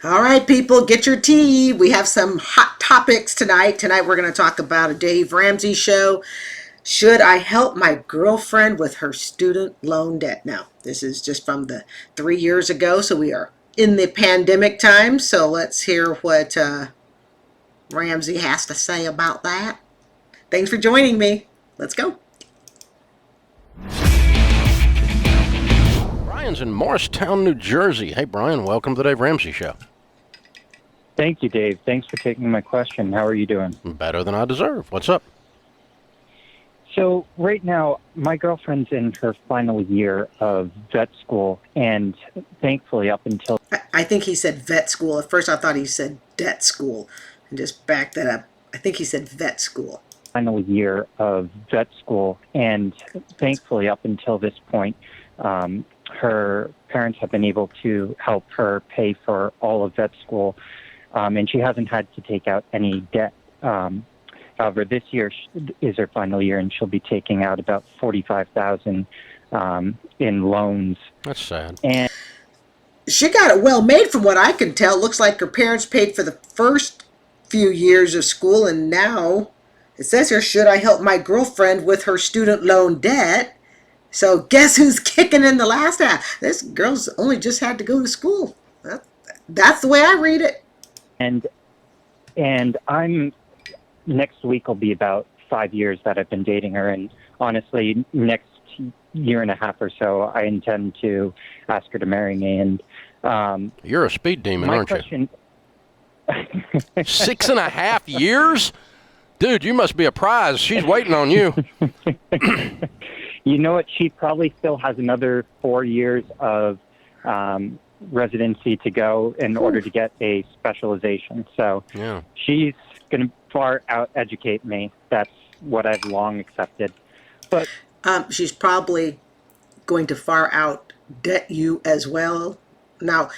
All right, people, get your tea. We have some hot topics tonight. Tonight, we're going to talk about a Dave Ramsey show. Should I help my girlfriend with her student loan debt? Now, this is just from the 3 years ago, so we are in the pandemic time. So let's hear what Ramsey has to say about that. Thanks for joining me. Let's go. Brian's in Morristown, New Jersey. Hey, Brian, welcome to the Dave Ramsey Show. Thank you, Dave. Thanks for taking my question. How are you doing? Better than I deserve. What's up? So right now, my girlfriend's in her final year of vet school, and thankfully up until I think he said vet school. At first, I thought he said debt school, and just back that up. I think he said vet school. final year of vet school, and thankfully up until this point, her parents have been able to help her pay for all of vet school, and she hasn't had to take out any debt. However, this year is her final year, and she'll be taking out about $45,000 in loans. That's sad. And She got it well made from what I can tell. Looks like her parents paid for the first few years of school, and now it says here, should I help my girlfriend with her student loan debt? So guess who's kicking in the last half? This girl's only just had to go to school. That's the way I read it. and I'm next week will be about 5 years that I've been dating her, and honestly, next year and a half or so, I intend to ask her to marry me. And You're a speed demon, my aren't question, you? 6.5 years? Dude, you must be a prize. She's waiting on you. you know what? She probably still has another 4 years of residency to go in order to get a specialization. So Yeah. she's going to far out educate me. That's what I've long accepted. But She's probably going to far out debt you as well. Now,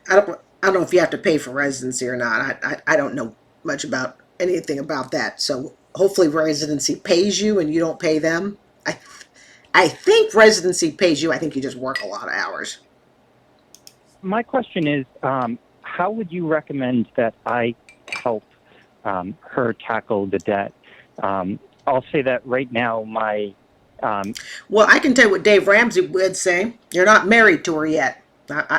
I don't know if you have to pay for residency or not. I don't know much about anything about that. So hopefully residency pays you and you don't pay them. I think residency pays you. I think you just work a lot of hours. my question is, how would you recommend that I help her tackle the debt? I'll say that right now, Well, I can tell you what Dave Ramsey would say. You're not married to her yet.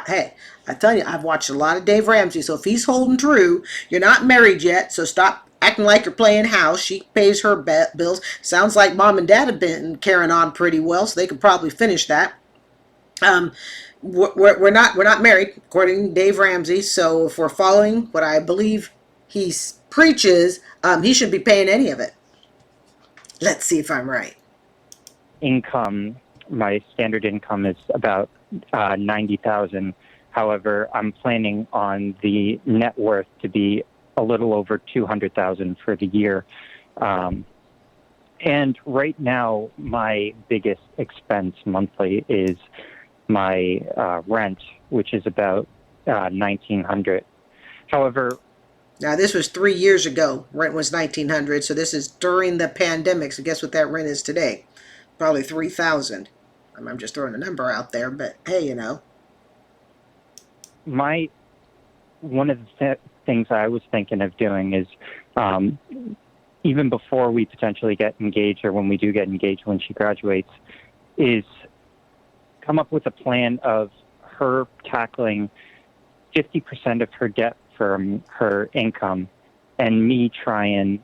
Hey, I tell you, I've watched a lot of Dave Ramsey, so if he's holding true, you're not married yet, so stop acting like you're playing house. She pays her bills. Sounds like mom and dad have been carrying on pretty well, so they could probably finish that. Um, we're not married, according to Dave Ramsey, so if we're following what I believe he preaches, he should be paying any of it. Let's see if I'm right. my standard income is about 90,000. However, I'm planning on the net worth to be a little over 200,000 for the year. And right now, my biggest expense monthly is my rent, which is about 1,900. However, Now, this was 3 years ago. Rent was 1,900, so this is during the pandemic. So guess what that rent is today? Probably 3,000. I'm just throwing a number out there, but hey, my one of the things I was thinking of doing is, even before we potentially get engaged, or when we do get engaged when she graduates, is come up with a plan of her tackling 50% of her debt from her income, and me try and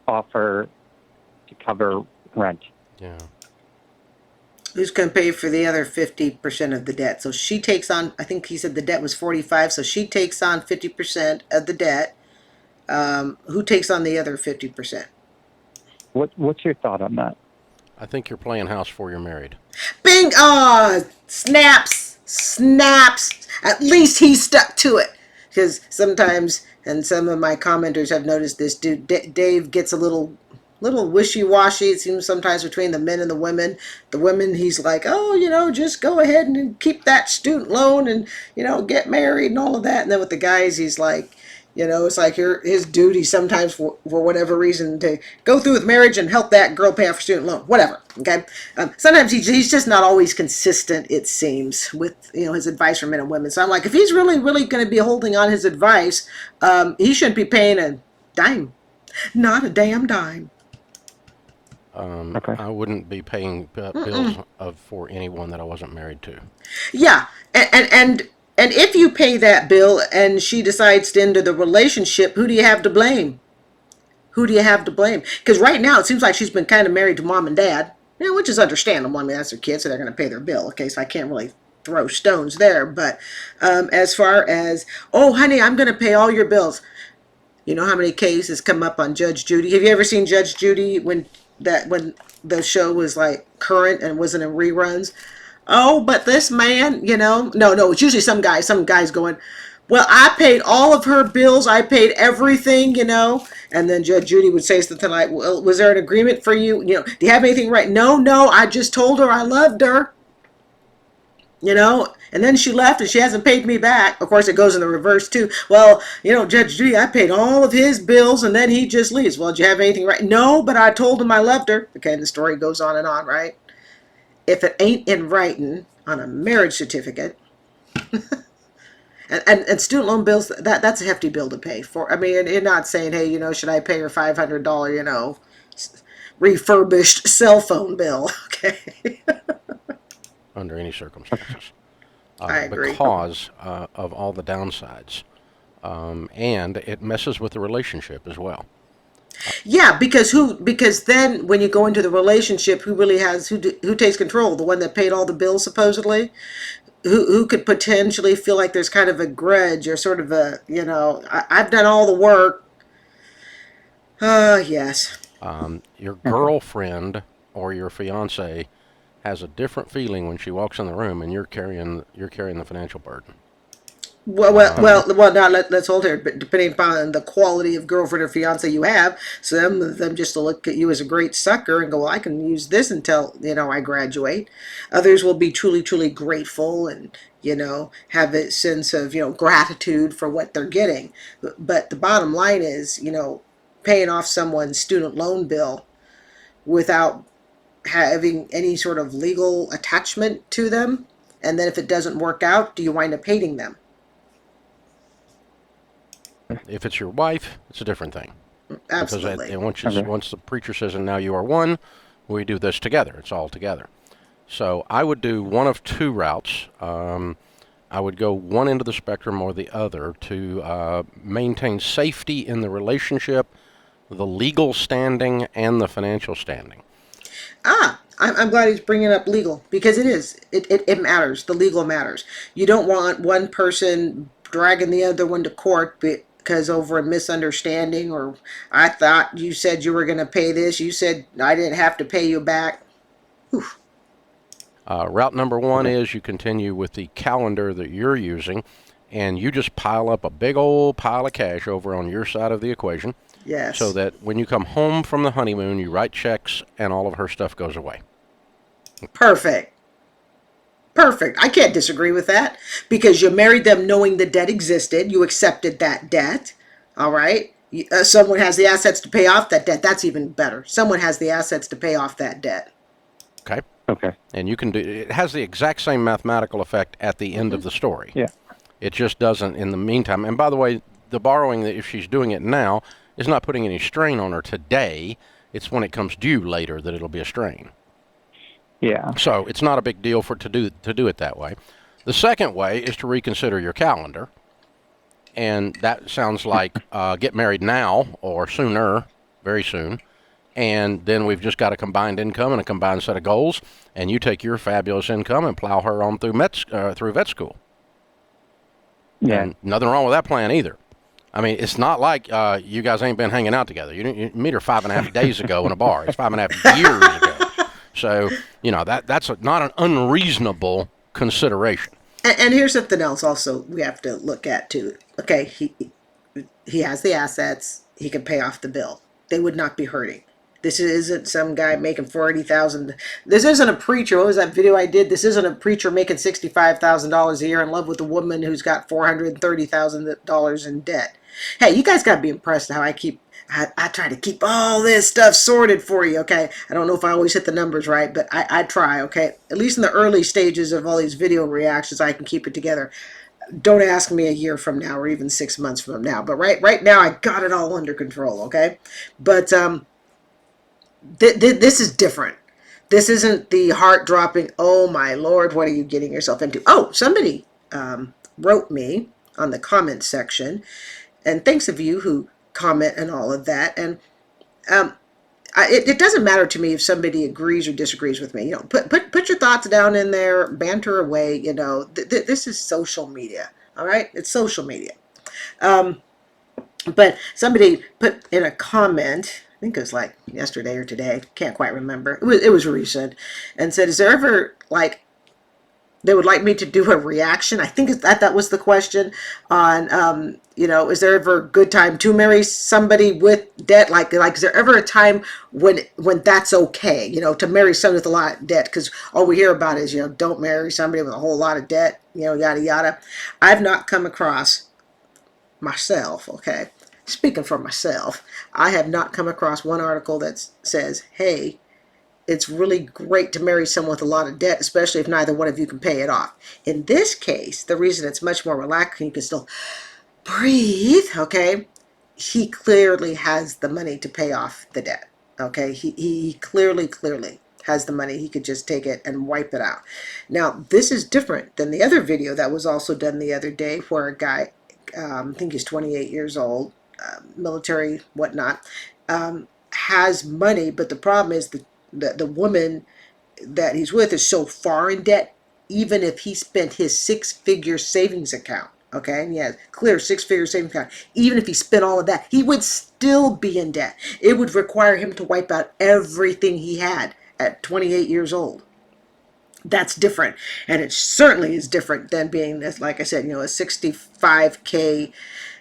offer to cover rent. Yeah. who's going to pay for the other 50% of the debt? So she takes on, I think he said the debt was 45, so she takes on 50% of the debt. Who takes on the other 50%? What's your thought on that? I think you're playing house before you're married. Bing! Snaps! Snaps! At least he stuck to it. Because sometimes, and some of my commenters have noticed this, dude, Dave gets a little little wishy-washy, it seems, sometimes between the men and the women. The women, he's like, oh, just go ahead and keep that student loan and, get married and all of that. And then with the guys, he's like, it's like his duty sometimes for whatever reason to go through with marriage and help that girl pay off her student loan, whatever. Okay. Sometimes he's just not always consistent, it seems, with, his advice for men and women. So I'm like, if he's really, really going to be holding on his advice, he shouldn't be paying a dime. Not a damn dime. Okay. I wouldn't be paying bills for anyone that I wasn't married to. Yeah. And if you pay that bill and she decides to end the relationship, who do you have to blame? Who do you have to blame? Because right now it seems like she's been kind of married to mom and dad, which is understandable. I mean, that's their kids, so they're going to pay their bill. Okay, so I can't really throw stones there. But as far as, oh, honey, I'm going to pay all your bills. You know how many cases come up on Judge Judy? Have you ever seen Judge Judy when the show was like current and wasn't in reruns? Oh, but this man, no, it's usually some guy's going, well, I paid all of her bills. I paid everything, and then Judge Judy would say something like, well, was there an agreement for you? Do you have anything right? No, I just told her I loved her, and then she left and she hasn't paid me back. Of course, it goes in the reverse too. Well, Judge Judy, I paid all of his bills and then he just leaves. Well, did you have anything right? No, but I told him I loved her. Okay, and the story goes on and on, right? If it ain't in writing on a marriage certificate, and student loan bills, that's a hefty bill to pay for. I mean, you're not saying, hey, should I pay her $500, refurbished cell phone bill? Okay. Under any circumstances. I agree. Because of all the downsides. And it messes with the relationship as well. Yeah, because then when you go into the relationship, who takes control? The one that paid all the bills, supposedly? Who could potentially feel like there's kind of a grudge or sort of a, I've done all the work. Yes. Your girlfriend or your fiance has a different feeling when she walks in the room and you're carrying the financial burden. Well. Now let's hold here. But depending upon the quality of girlfriend or fiance you have, some of them just to look at you as a great sucker and go, well, I can use this until I graduate. Others will be truly, truly grateful and have a sense of gratitude for what they're getting. But the bottom line is paying off someone's student loan bill without having any sort of legal attachment to them, and then if it doesn't work out, do you wind up hating them? If it's your wife, it's a different thing. Absolutely. Because once the preacher says, and now you are one, we do this together. It's all together. So I would do one of two routes. I would go one end of the spectrum or the other to maintain safety in the relationship, the legal standing, and the financial standing. I'm glad he's bringing up legal, because it matters. The legal matters. You don't want one person dragging the other one to court because over a misunderstanding, or I thought you said you were going to pay this. You said I didn't have to pay you back. Route number one is you continue with the calendar that you're using, and you just pile up a big old pile of cash over on your side of the equation. Yes. So that when you come home from the honeymoon, you write checks and all of her stuff goes away. Perfect. I can't disagree with that, because you married them knowing the debt existed. You accepted that debt. All right. Someone has the assets to pay off that debt. That's even better. Someone has the assets to pay off that debt. Okay. And you can it has the exact same mathematical effect at the end of the story. Yeah. It just doesn't in the meantime. And by the way, the borrowing, if she's doing it now, is not putting any strain on her today. It's when it comes due later that it'll be a strain. Yeah. So it's not a big deal to do it that way. The second way is to reconsider your calendar, and that sounds like get married now or sooner, very soon, and then we've just got a combined income and a combined set of goals, and you take your fabulous income and plow her on through vet school. Yeah. And nothing wrong with that plan either. I mean, it's not like you guys ain't been hanging out together. You meet her 5.5 days ago in a bar. It's 5.5 years ago. So, that's not an unreasonable consideration. And here's something else also we have to look at too. Okay, he has the assets. He can pay off the bill. They would not be hurting. This isn't some guy making 40,000. This isn't a preacher. What was that video I did? This isn't a preacher making $65,000 a year in love with a woman who's got $430,000 in debt. Hey, you guys got to be impressed how I try to keep all this stuff sorted for you, okay? I don't know if I always hit the numbers right, but I try, okay? At least in the early stages of all these video reactions, I can keep it together. Don't ask me a year from now or even 6 months from now. But right now, I got it all under control, okay? But this is different. This isn't the heart-dropping, oh my Lord, what are you getting yourself into? Oh, somebody wrote me on the comment section, and thanks of you who comment and all of that. And it doesn't matter to me if somebody agrees or disagrees with me. You know, put your thoughts down in there, banter away. You know, this is social media. All right, it's social media. But somebody put in a comment, I think it was like yesterday or today, can't quite remember. It was recent, and said, "Is there ever like they would like me to do a reaction?" I think that was the question on, you know, is there ever a good time to marry somebody with debt? Like is there ever a time when that's okay? You know, to marry someone with a lot of debt, because all we hear about is, you know, don't marry somebody with a whole lot of debt. You know, yada yada. I've not come across myself, okay, speaking for myself, I have not come across one article that says, hey, it's really great to marry someone with a lot of debt, especially if neither one of you can pay it off. In this case, the reason it's much more relaxing, you can still breathe, okay, he clearly has the money to pay off the debt, okay, he clearly has the money. He could just take it and wipe it out. Now, this is different than the other video that was also done the other day where a guy, I think he's 28 years old, military, whatnot, has money, but the problem is the woman that he's with is so far in debt, even if he spent his six-figure savings account, okay, and he has clear six-figure savings account, even if he spent all of that, he would still be in debt. It would require him to wipe out everything he had at 28 years old. That's different, and it certainly is different than being, like I said, you know, a 65K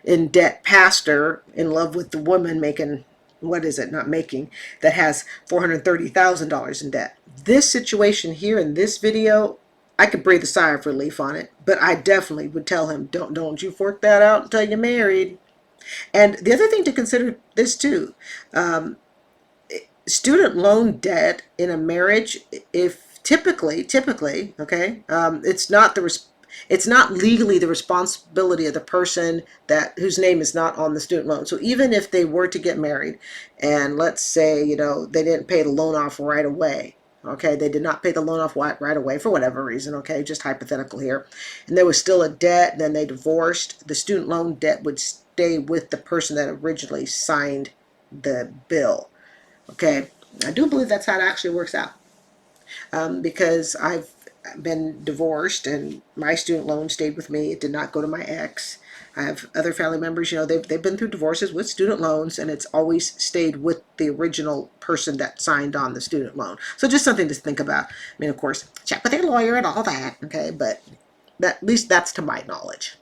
in debt pastor in love with the woman making, what is it, not making, that has $430,000 in debt. This situation here in this video, I could breathe a sigh of relief on it, but I definitely would tell him, don't you fork that out until you're married. And the other thing to consider this too, student loan debt in a marriage, if typically, okay, it's not legally the responsibility of the person whose name is not on the student loan. So even if they were to get married, and let's say, you know, they didn't pay the loan off right away, okay, they did not pay the loan off right away for whatever reason, okay, just hypothetical here, and there was still a debt, and then they divorced, the student loan debt would stay with the person that originally signed the bill, okay. I do believe that's how it actually works out, because I've been divorced and my student loan stayed with me. It did not go to my ex. I have other family members, you know, they've been through divorces with student loans, and it's always stayed with the original person that signed on the student loan. So just something to think about. I mean, of course, check with your lawyer and all that, okay, but at least that's to my knowledge.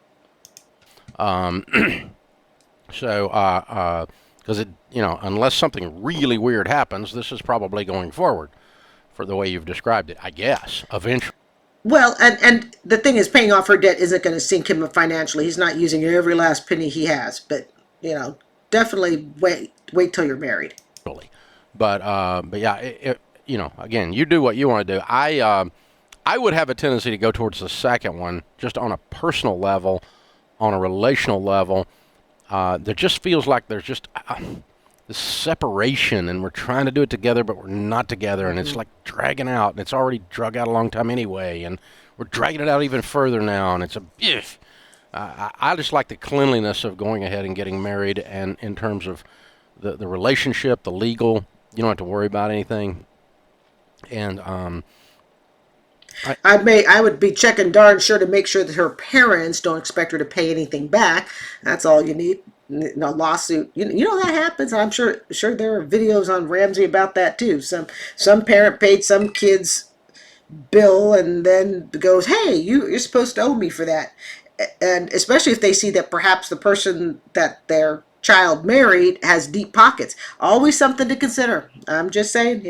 So, because it, you know, unless something really weird happens, this is probably going forward for the way you've described it, I guess, eventually. Well, and the thing is, paying off her debt isn't going to sink him financially. He's not using every last penny he has, but, you know, definitely wait till you're married. But yeah, you know, again, you do what you want to do. I would have a tendency to go towards the second one, just on a personal level, on a relational level. There just feels like there's just this separation, and we're trying to do it together, but we're not together, and it's like dragging out, and it's already drug out a long time anyway, and we're dragging it out even further now, and it's I just like the cleanliness of going ahead and getting married, and in terms of the relationship, the legal, you don't have to worry about anything, and I would be checking darn sure to make sure that her parents don't expect her to pay anything back. That's all you need. No lawsuit. You know that happens. I'm sure there are videos on Ramsey about that too. Some parent paid some kid's bill and then goes, "Hey, you're supposed to owe me for that." And especially if they see that perhaps the person that their child married has deep pockets. Always something to consider. I'm just saying,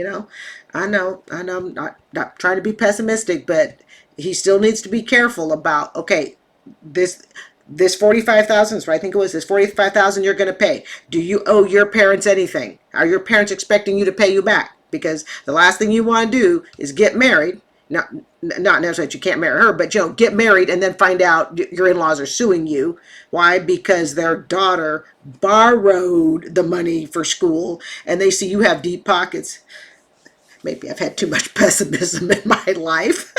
I know, I'm not trying to be pessimistic, but he still needs to be careful about, okay, this 45,000, I think it was this 45,000 you're going to pay. Do you owe your parents anything? Are your parents expecting you to pay you back? Because the last thing you want to do is get married. Not necessarily that you can't marry her, but get married and then find out your in-laws are suing you. Why? Because their daughter borrowed the money for school and they see you have deep pockets. Maybe I've had too much pessimism in my life.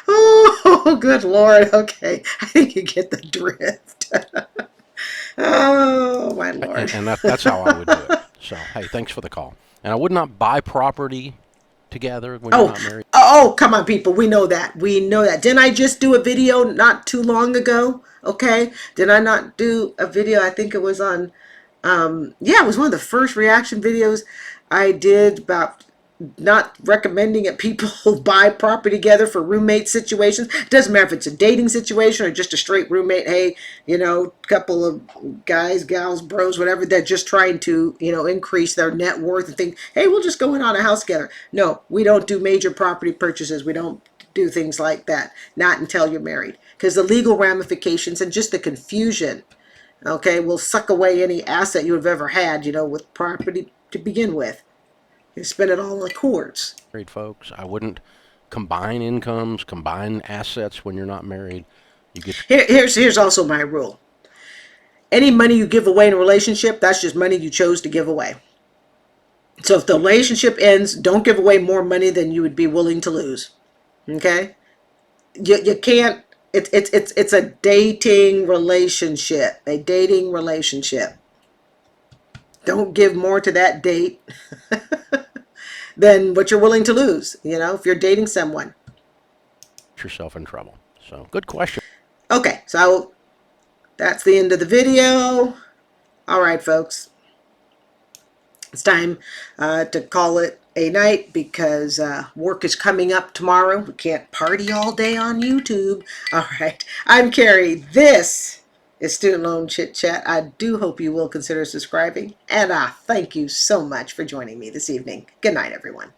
Oh, good Lord. Okay. I think you get the drift. Oh, my Lord. And that's how I would do it. So, hey, thanks for the call. And I would not buy property together when you're not married. Oh, come on, people. We know that. We know that. Didn't I just do a video not too long ago? Okay. Did I not do a video? I think it was on, it was one of the first reaction videos I did about not recommending that people buy property together for roommate situations. Doesn't matter if it's a dating situation or just a straight roommate. Hey, couple of guys, gals, bros, whatever, they're just trying to, increase their net worth and think, hey, we'll just go in on a house together. No, we don't do major property purchases. We don't do things like that. Not until you're married. Because the legal ramifications and just the confusion, okay, will suck away any asset you have ever had, with property to begin with. You spend it all in the courts. Married folks, I wouldn't combine incomes, combine assets when you're not married. Here's also my rule. Any money you give away in a relationship, that's just money you chose to give away. So if the relationship ends, don't give away more money than you would be willing to lose. Okay? You can't. It's a dating relationship. A dating relationship. Don't give more to that date than what you're willing to lose, if you're dating someone. Get yourself in trouble. So, good question. Okay, so that's the end of the video. All right, folks. It's time to call it a night because work is coming up tomorrow. We can't party all day on YouTube. All right, I'm Carrie. This is Student Loan Chit Chat. I do hope you will consider subscribing. And thank you so much for joining me this evening. Good night, everyone.